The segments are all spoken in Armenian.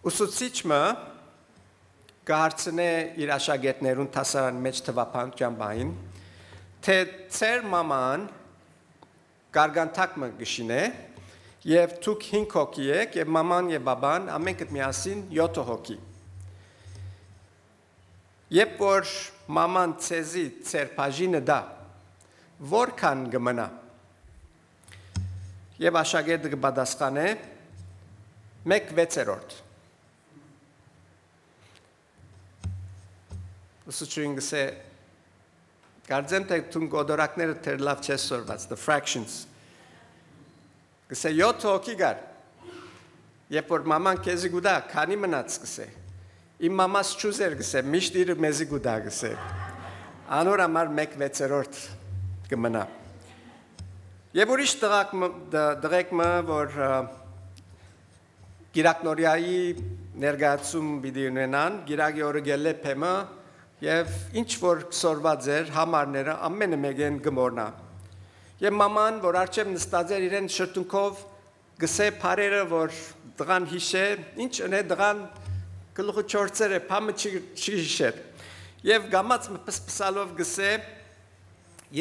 Ուսուցիչը կհարցնե իր աշակերտներուն դասարան մեջ թվապանության բային, թե ծեր մաման գարգանտակը գշինե եւ դուք 5 հոգի եք եւ մաման եւ բաբան ամենքդ միասին 7 հոգի։ Երբ որ մաման ցեզի ծեր բաժինը դա որքան կմնա եւ աշակերտը կպատասխանե 1/6 Ուսուցչուհին գսե Կարծեմ թե դու գոդորակները թեր լավ չես սորված, the fractions։ Գսե 7 հոգի գար։ Երբ որ մաման քեզի գուտա, քանի մնաց գսե։ Իմ մամաս ճուզեր գսե, միշտ իր մեզի գուտա գսե։ Անոր համար 1/6 կմնա։ Եվ ուրիշ դղեկը, որ գիրակնորյայի ներգացում պիտի ունենան, գիրակի օրը գելե փեմը Եվ ինչ որ սորված էր համարները ամենը մեկեն գմորնա։ Եվ մաման, որ արջև նստած էր իրեն շրտունքով գսե պարերը, որ դղան հիշե, ինչ ընե դղան գլուխը չորցեր է, պամը չի հիշեր։ Եվ գամած պսպսալով գսե,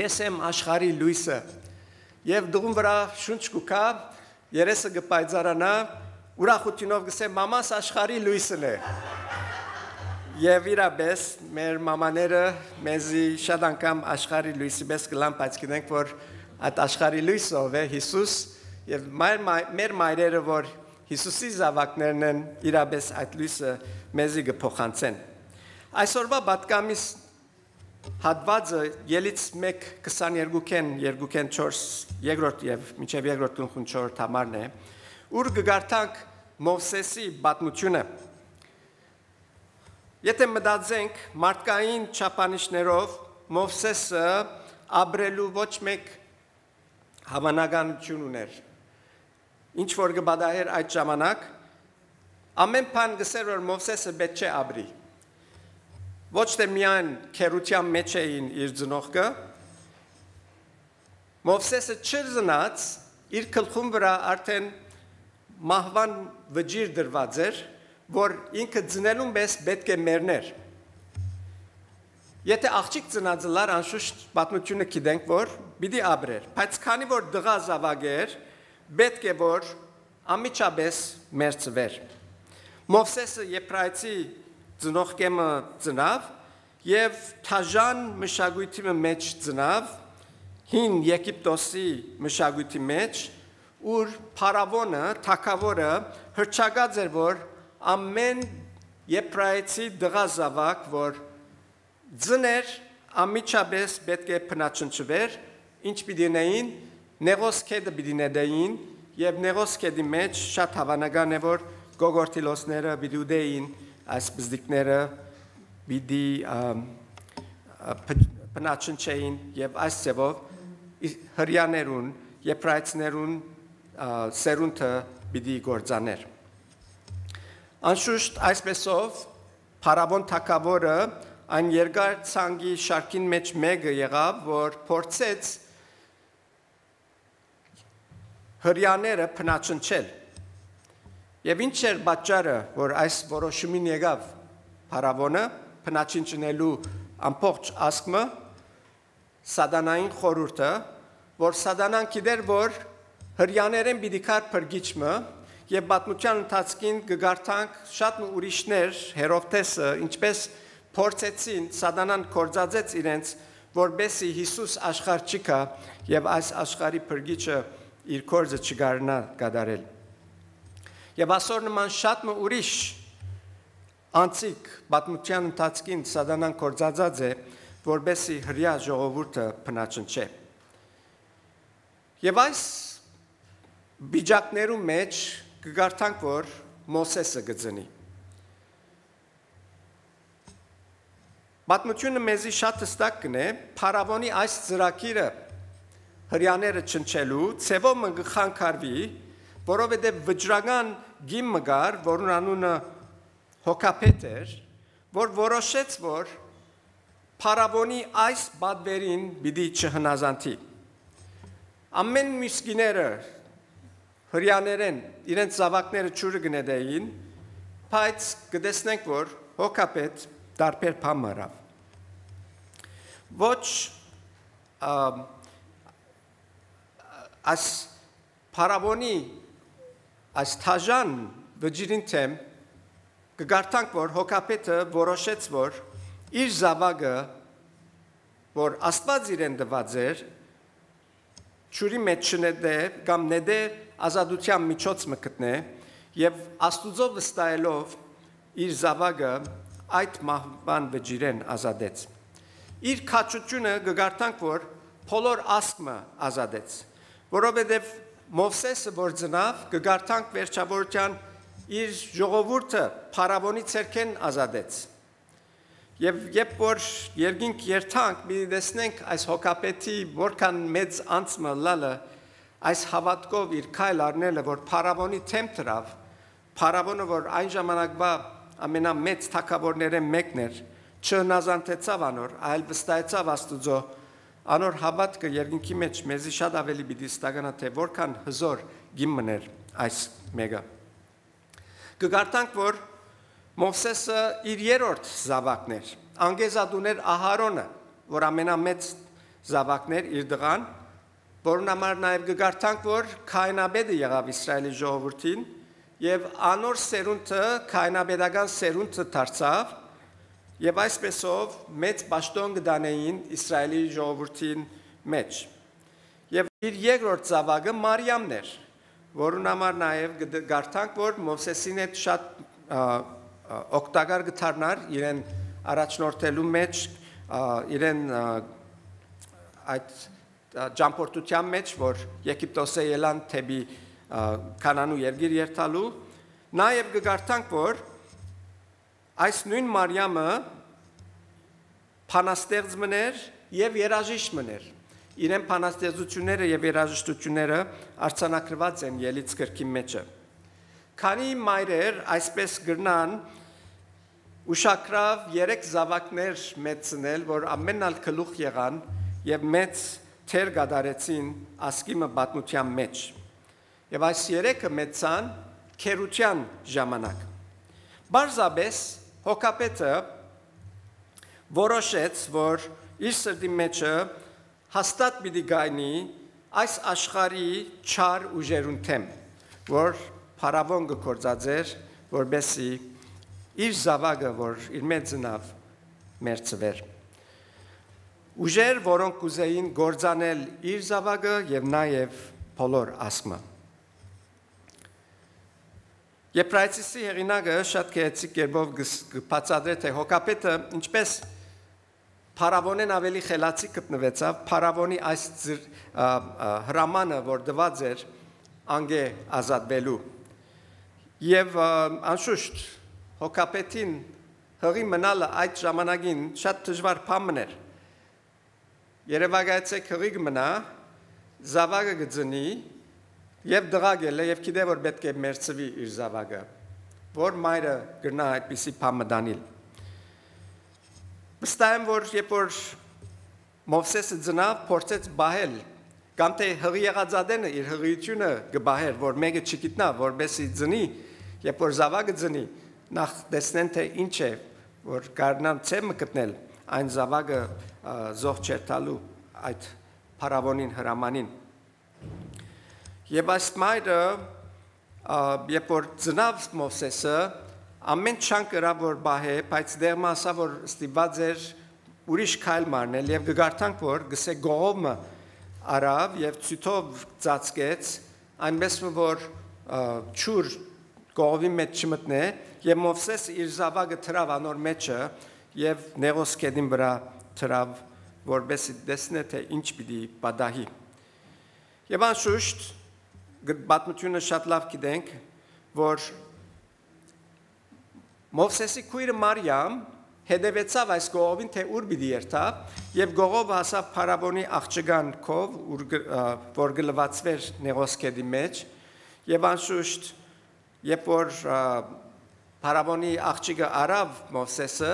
ես եմ աշխարի լույսը։ Եվ դղում վրա շունչ կուկա, երեսը գպայձարանա, ուրախությունով գսե, մամաս աշխարի լույսն է։ Եվ իրապես մեր մամաները մեզի շատ անգամ աշխարհի լույսի պես կլան, բայց գիտենք, որ այդ աշխարհի լույսով է Հիսուս եւ մեր մայրերը, որ Հիսուսի զավակներն են, իրապես այդ լույսը մեզի կփոխանցեն։ Այսօրվա պատգամիս հատվածը ելից 1:22-ին 2:4 երկրորդ եւ մինչեւ երկրորդ գլխուն 4 համարն է, ուր կգարտանք Մովսեսի պատմությունը Եթե մտածենք մարդկային չափանիշներով Մովսեսը ապրելու ոչ մեկ հավանականություն ուներ։ Ինչ որ կբադահեր այդ ժամանակ, ամեն բան գսեր որ Մովսեսը պետք չէ ապրի։ Ոչ թե միայն քերության մեջ էին իր ծնողքը, Մովսեսը չզնաց իր գլխում վրա արդեն մահվան վճիռ դրված էր, որ ինքը ծնելուն պես պետք է մեռներ։ Եթե աղջիկ ծնածլար անշուշտ պատմությունը գիտենք, որ պիտի ապրեր, բայց քանի որ դղա զավակ էր, պետք է որ ամիջապես մեռցվեր։ Մովսեսը եբրայցի ծնողքեմը ծնավ եւ թաժան մշակույթի մեջ ծնավ, հին Եգիպտոսի մշակույթի մեջ, ուր փարավոնը, թագավորը հրճակած էր, որ ամեն եբրայցի դղազավակ, որ ձներ ամիջապես պետք է փնաչնչվեր, ինչ պիտի նեին, նեղոսքեդը պիտի նեդեին, եւ նեղոսքեդի մեջ շատ հավանական է, որ գոգորտիլոսները պիտի ուդեին, այս բզդիկները պիտի փնաչնչեին, եւ այս ձևով հրյաներուն, եբրայցներուն սերունդը պիտի գործաներ։ Անշուշտ այսպեսով փարավոն թագավորը այն երկար ցանկի շարքին մեջ մեկը եղավ, որ փորձեց հրյաները փնաչնչել։ Եվ ինչ էր պատճառը, որ այս որոշումին եկավ փարավոնը փնաչնչնելու ամբողջ ասկմը սատանային խորհուրդը, որ սատանան գիտեր, որ հրյաներեն պիտի կար փրկիչը Եվ պատմության ընթացքին կգարտանք շատ ուրիշներ Հերովտեսը, ինչպես փորձեցին, սատանան կործածեց իրենց, որբեսի Հիսուս աշխարհ չկա եւ այս աշխարհի փրկիչը իր կորձը չգարնա կատարել։ Եվ այսօր նման շատ ուրիշ անցիկ պատմության ընթացքին սատանան կործածած է, որբեսի հրյա ժողովուրդը փնաչնչե։ Եվ այս բիջակներու մեջ կգարտանք, որ Մովսեսը գծնի։ Պատմությունը մեզի շատ հստակ կնե, փարավոնի այս ծրագիրը հրյաները չնչելու, ցևով մը գխանքարվի, որովհետև վճռական գիմ մգար, որն անունը հոգապետ էր, որ որոշեց, որ փարավոնի այս բադվերին պիտի չհնազանդի։ Ամեն միսկիները հրյաներեն իրենց զավակները ճուրը գնեդեին, բայց կտեսնենք, որ հոգապետ տարբեր բան մռավ։ Ոչ այս փարավոնի այս թաժան վճիրին թեմ կգարտանք, որ հոգապետը որոշեց, որ իր զավակը, որ Աստված իրեն տված էր, ճուրի մեջ չնետե կամ նետե ազատության միջոց մկտնե եւ Աստուծո վստահելով իր զավակը այդ մահվան վճիրեն ազատեց։ Իր քաջությունը կգարտանք, որ բոլոր ասկմը ազատեց, որովհետեւ Մովսեսը որ ծնավ կգարտանք վերջավորության իր ժողովուրդը փարավոնի ցերքեն ազատեց։ Եվ երբ որ երկինք երթանք, մի տեսնենք այս հոգապետի որքան մեծ անցումը լալը, այս հավատքով իր քայլ առնելը, որ փարավոնի թեմ դրավ, փարավոնը որ այն ժամանակվա ամենամեծ թագավորներեն մեկն էր, չհնազանդեցավ անոր, այլ վստահեցավ Աստուծո, անոր հավատքը երկինքի մեջ մեզի շատ ավելի պիտի ստականա, թե որքան հզոր գիմներ այս մեկը։ Կգարտանք, որ Մովսեսը իր երրորդ զավակն էր, անգեզադուներ Ահարոնը, որ ամենամեծ զավակն էր իր դղան, որն համար նաև կգարտանք, որ քահանաբեդը եղավ Իսրայելի ժողովրդին, եւ անոր սերունդը քահանաբեդական սերունդը դարձավ, եւ այսպեսով մեծ պաշտոն կդանեին Իսրայելի ժողովրդին մեջ։ Եվ իր երկրորդ զավակը Մարիամն էր, որուն համար նաև կգարտանք, որ Մովսեսին հետ շատ օգտակար կդառնար իրեն առաջնորդելու մեջ, իրեն այդ ճամփորդության մեջ, որ Եգիպտոսը ելան թեպի Կանանու երկիր երթալու, նաև կգարտանք, որ այս նույն Մարիամը փանաստեղծ մներ եւ երաժիշտ մներ։ Իրեն փանաստեղծությունները եւ երաժշտությունները արձանագրված են Ելից գրքի մեջը։ Քանի մայրեր այսպես գրնան ուշակրավ 3 զավակներ մեծնել, որ ամենալ գլուխ եղան եւ մեծ թեր գդարեցին ասկիմը պատմության մեջ։ Եվ այս 3-ը մեծան քերության ժամանակ։ Բարձաբես հոգապետը որոշեց, որ իր սրտի մեջը հաստատ պիտի գայնի այս աշխարհի չար ուժերուն թեմ, որ փարավոն գործածեր, որբեսի իր զավակը, որ իր մեծ ծնավ, մերձվեր։ Ուժեր, որոնք կուզեին գործանել իր զավակը եւ նաեւ բոլոր ասկմը։ Եփրայցիսի հեղինակը շատ գեղեցիկ կերպով կբացատրե, թե հոգապետը ինչպես փարավոնեն ավելի խելացի գտնվեցավ, փարավոնի այս հրամանը, որ դված էր անգե ազատվելու։ Եվ անշուշտ հոգապետին հղի մնալը այդ ժամանակին շատ դժվար բան էր։ Երևակայեցեք հղի կմնա, զավակը կծնի, եւ դղագել է եւ գիտե որ պետք է մերձվի իր զավակը, որ մայրը գրնա այդպիսի բան մտանիլ։ Վստահ եմ, որ երբ որ Մովսեսը ծնավ, փորձեց բահել, կամ թե հղի եղածադենը իր հղիությունը կբահեր, որ մեկը չգիտնա, որբեսի ծնի, երբ որ զավակը ծնի, նախ տեսնեն թե ինչ է, որ կարնան ցեմը գտնել այն զավակը զոհ չերտալու այդ փարավոնին հրամանին։ Եվ այս մայրը, երբ որ ծնավ Մովսեսը, ամեն չան կրավ որ բահե, բայց դեղմը ասա, որ ստիպված էր ուրիշ քայլ մարնել եւ կգարտանք, որ գսե գողովը արավ եւ ցույթով ծածկեց, այնպես որ ճուր գողովի մեջ չմտնե եւ Մովսեսը իր զավակը թրավ անոր մեջը եւ նեղոսկեդին վրա թրավ, որբեսի տեսնե թե ինչ պիտի պատահի։ Եվ անշուշտ պատմությունը շատ լավ գիտենք, որ Մովսեսի քույրը Մարիամ հետևեցավ այս գողովին, թե ուր պիտի երթա, եւ գողովը հասավ փարավոնի աղջկան քով, որ գլվածվեր նեղոսկեդի մեջ, եւ անշուշտ երբ որ փարավոնի աղջիկը արավ Մովսեսը,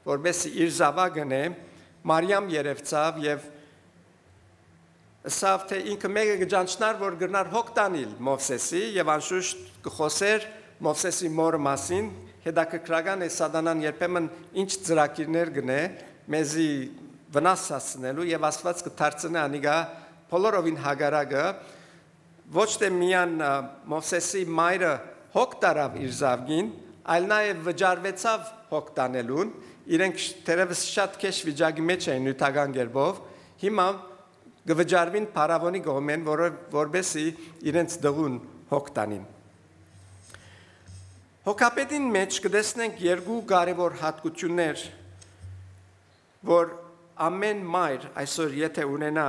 որբեսի իր զավակն է, Մարիամ երևցավ եւ ասավ թե ինքը մեկը գճանչնար, որ գրնար հոգ տանիլ Մովսեսի եւ անշուշտ կխոսեր Մովսեսի մորը մասին, հետաքրքրական է սատանան երբեմն ինչ ծրագիրներ գնե մեզի վնաս հասցնելու եւ Աստված կդարձնի անիգա բոլորովին հագարակը ոչ թե միան Մովսեսի մայրը հոգ տարավ իր զավգին, այլ նաեւ վճարվեցավ հոգ տանելուն, իրենք թերևս շատ քեշ վիճակի մեջ էին նյութական գերբով, հիմա գվճարվին փարավոնի գոմեն, որովհետեւ իրենց դղուն հոգ տանին։ Հոգապետին մեջ կտեսնենք երկու կարևոր հատկություններ, որ ամեն մայր այսօր եթե ունենա,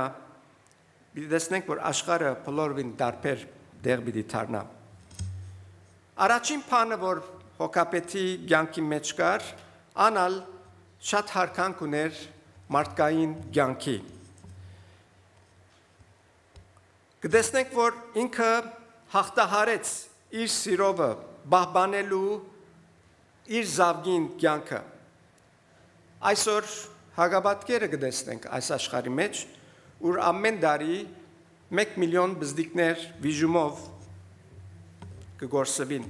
տեսնենք, որ աշխարհը բոլորովին տարբեր դեղ պիտի դառնա։ Առաջին բանը, որ հոգապետի կյանքի մեջ կար, անալ շատ հարկանք ուներ մարդկային կյանքի։ Կտեսնենք, որ ինքը հաղթահարեց իր սիրովը բահբանելու իր զավգին կյանքը։ Այսօր հագաբատկերը կտեսնենք այս աշխարհի մեջ, որ ամեն տարի 1 միլիոն բզդիկներ վիժումով կգործվին։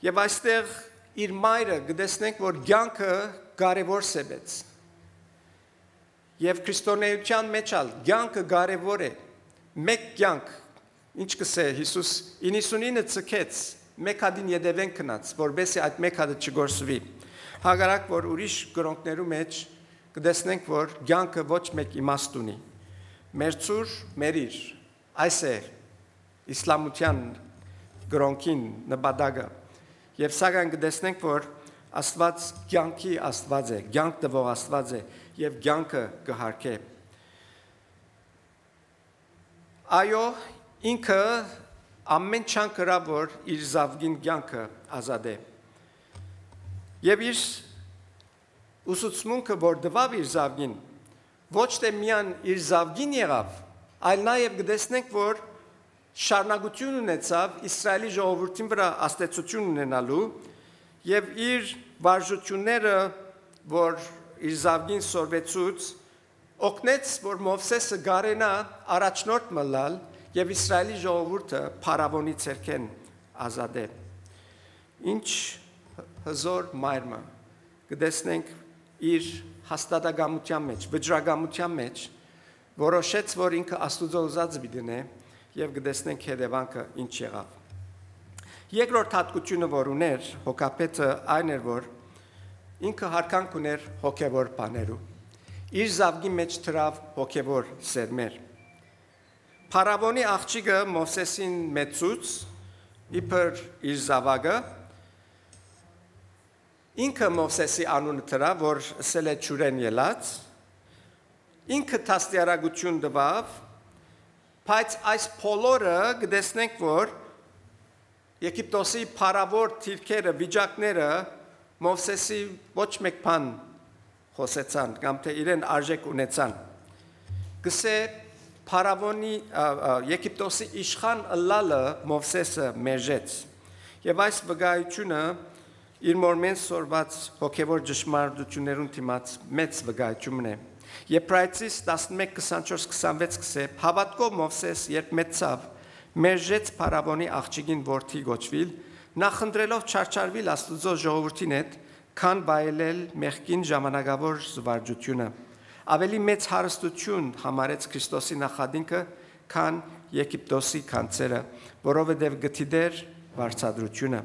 Եվ այստեղ իր մայրը կտեսնենք, որ կյանքը կարևոր սեբեց։ Եվ քրիստոնեության մեջ կյանքը կարևոր է։ Մեկ կյանք, ինչ կսե Հիսուս 99 ցկեց, մեկ հատին յետևեն կնաց, որբեսի այդ մեկ հատը չգործվի։ Հակառակ որ ուրիշ գրոնքներու մեջ կտեսնենք, որ կյանքը ոչ մեկ իմաստ ունի։ Մերծուր մերիր, այս է իսլամության գրոնքին նպատակը։ Եվ սակայն կտեսնենք, որ Աստված կյանքի Աստված է, կյանք տվող Աստված է եւ կյանքը կհարգե։ Այո, ինքը ամեն չան կրա, որ իր զավգին կյանքը ազատե։ Եվ իր ուսուցմունքը, որ դվավ իր զավգին, ոչ թե միան իր զավգին եղավ, այլ նաեւ կտեսնենք, որ շարունակություն ունեցավ Իսրայելի ժողովրդին վրա աստեցություն ունենալու եւ իր վարժությունները, որ իր զավգին սորվեցուց, օգնեց, որ Մովսեսը գարենա առաջնորդ մլալ եւ Իսրայելի ժողովուրդը փարավոնի ցերքեն ազատե։ Ինչ հզոր մայրը կտեսնենք իր հաստատակամության մեջ, վճռագամության մեջ, որոշեց, որ ինքը Աստուծո ուզած բիդնե եւ կտեսնենք հետևանքը ինչ եղավ։ Երկրորդ հատկությունը, որ ուներ հոգապետը, այն էր, որ ինքը հարկանք ուներ հոգևոր բաներու։ Իր զավգի մեջ դրավ հոգևոր սերմեր։ Փարավոնի աղջիկը Մովսեսին մեծուց, իբր իր զավակը, ինքը Մովսեսի անունը դրավ, որ ասել է ճուրեն ելած, ինքը տաստիարակություն տվավ, բայց այս բոլորը կտեսնենք, որ Եգիպտոսի փարավոր թիրքերը, վիճակները Մովսեսի ոչ մեկ բան խոսեցան, կամ թե իրեն արժեք ունեցան։ Գսե փարավոնի Եգիպտոսի իշխան ըլլալը Մովսեսը մերժեց։ Եվ այս վկայությունը իր մորմեն սորված հոգևոր ճշմարտություններուն դիմաց մեծ վկայությունն է։ Եբրայեցիս 11:24-26 կսե հավատքով Մովսես երբ մեծավ մերժեց փարավոնի աղջիկին որդի գոչվիլ, նախընտրելով չարչարվիլ Աստուծո ժողովրդին հետ, քան վայելել մեղքին ժամանակավոր զվարճությունը։ Ավելի մեծ հարստություն համարեց Քրիստոսի նախադինքը, քան Եգիպտոսի քանցերը, որովհետև գտիդեր վարձատրությունը։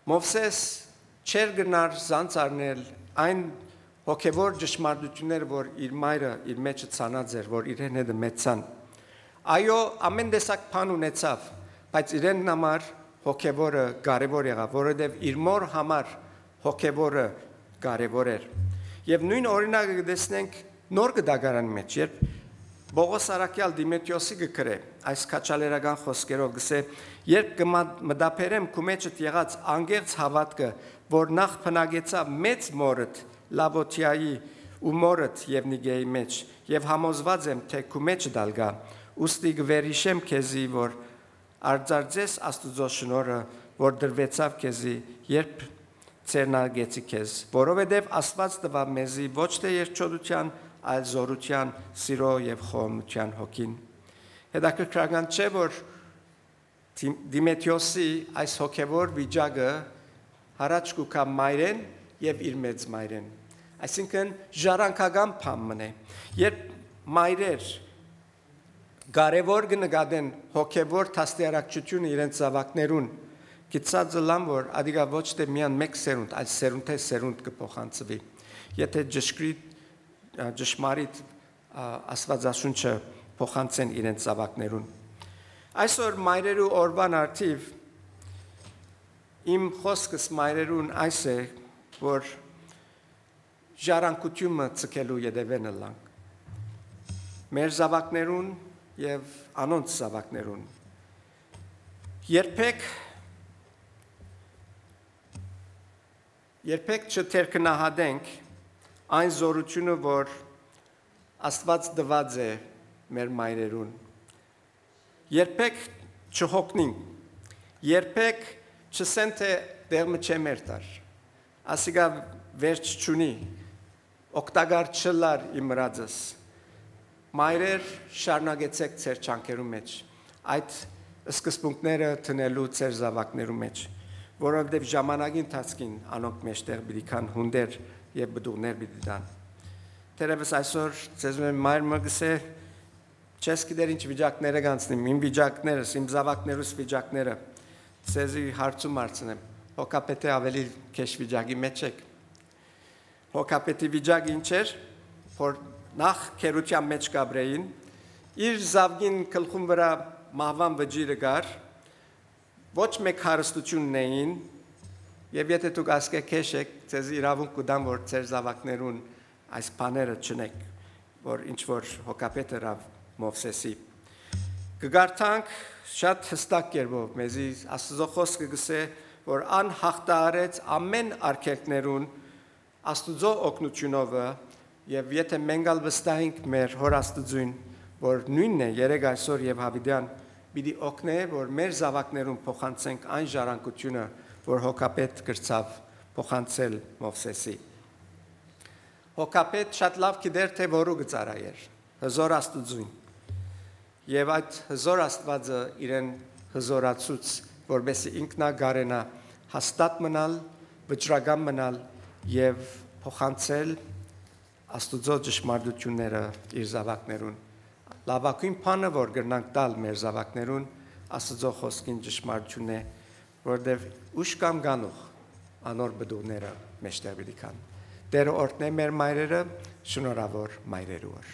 Մովսես չեր գնար զանցարնել այն հոգևոր ճշմարտությունները, որ իր մայրը իր մեջը ցանած էր, որ իրեն հետ մեծան։ Այո, ամեն տեսակ բան ունեցավ, բայց իրեն համար հոգևորը կարևոր եղավ, որովհետև իր մոր համար հոգևորը կարևոր էր։ Եվ նույն օրինակը կտեսնենք նոր գդագարանի մեջ, երբ Բողոս Արաքյալ Դիմետրիոսի գրե այս քաչալերական խոսքերով գսե, երբ կմտապերեմ քու մեջդ եղած անգերց հավատքը, որ նախ փնագեցավ մեծ մորդ Լավոթիայի ու մորդ Եվնիգեի մեջ, եւ համոզված եմ, թե քու մեջ դալգա, ուստի գվերիշեմ քեզի, որ արձարձես Աստուծո շնորհը, որ դրվեցավ քեզի, երբ ցերնագեցի քեզ, որովհետև Աստված տվավ մեզի ոչ թե երջոդության, այլ զորության, սիրո եւ խոնության հոգին։ Հետաքրքրական չէ, որ Դիմեթրիոսի այս հոգևոր վիճակը հարաճ կուքա մայրեն եւ իր մեծ մայրեն։ Այսինքն ժառանգական բան է։ Երբ մայրեր կարևոր կնկատեն հոգևոր դաստիարակչությունը իրենց զավակներուն, գիտած լամ որ ադիգա ոչ թե միան մեկ սերունդ, այլ սերունդե սերունդ կփոխանցվի։ Եթե ճշմարիտ աստվածաշունչը փոխանցեն իրենց զավակներուն։ Այսօր մայրերու օրվան արդիվ իմ խոսքս մայրերուն այս է, որ ժառանգությունը ցկելու յետևեն լանք։ Մեր զավակներուն եւ անոնց զավակներուն։ Երբեք չթերքնահատենք այն զորությունը, որ Աստված տված է մեր մայրերուն։ Երբեք չհոգնենք, երբեք չսեն թե դերմը չէ մեր տար։ Ասիգա վերջ չունի, օգտակար չլար իմ մրածս։ Մայրեր շարունակեցեք ձեր ճանկերու մեջ, այդ սկզբունքները տնելու ձեր զավակներու մեջ, որովհետև ժամանակի ընթացքին անոնք մեջտեղ պիտի կան հունդեր եւ բդուղներ պիտի տան։ Թերևս այսօր ձեզ մայրը գսե չես գիտեր ինչ վիճակները կանցնեմ, իմ վիճակներս, իմ զավակներուս վիճակները, ձեզի հարցում արցնեմ, հոգապետի ավելի քեշ վիճակի մեջ եք։ Հոգապետի վիճակը ինչ էր, որ նախ քերության մեջ Գաբրեին, իր զավգին գլխում վրա մահվան վճիրը կար, ոչ մեկ հարստություն էին, եւ եթե դուք ասկեք քեշ եք, ձեզ իրավունք կտամ, որ ձեր զավակներուն այս բաները չնեք, որ ինչ որ հոգապետը ռավ Մովսեսի։ Կգարտանք շատ հստակ կերպով, մեզի Աստծո խոսքը գսե, որ անհաղթարեց ամեն արգելքներուն Աստծո օգնությունով եւ եթե մենք ալ վստահենք մեր հոր Աստծուն, որ նույնն է երեք այսօր եւ հավիտյան, պիտի օգնե, որ մեր զավակներուն փոխանցենք այն ժառանգությունը, որ հոգապետ գրծավ փոխանցել Մովսեսի։ Հոգապետ շատ լավ գիտեր թե որու գծարայեր, հզոր Աստծուն։ Եվ այդ հզոր Աստվածը իրեն հզորացուց, որբեսի ինքնա գարենա հաստատ մնալ, վճռական մնալ եւ փոխանցել Աստծո ճշմարտությունները իր զավակներուն։ Լավագույն բանը, որ կրնանք տալ մեր զավակներուն, Աստծո խոսքին ճշմարտությունն է, որտեղ ուշ կամ գանուխ անոր բդուղները մեջտեղ պիտի կան։ Տերը օրհնե մեր մայրերը, շնորհավոր մայրերու օր։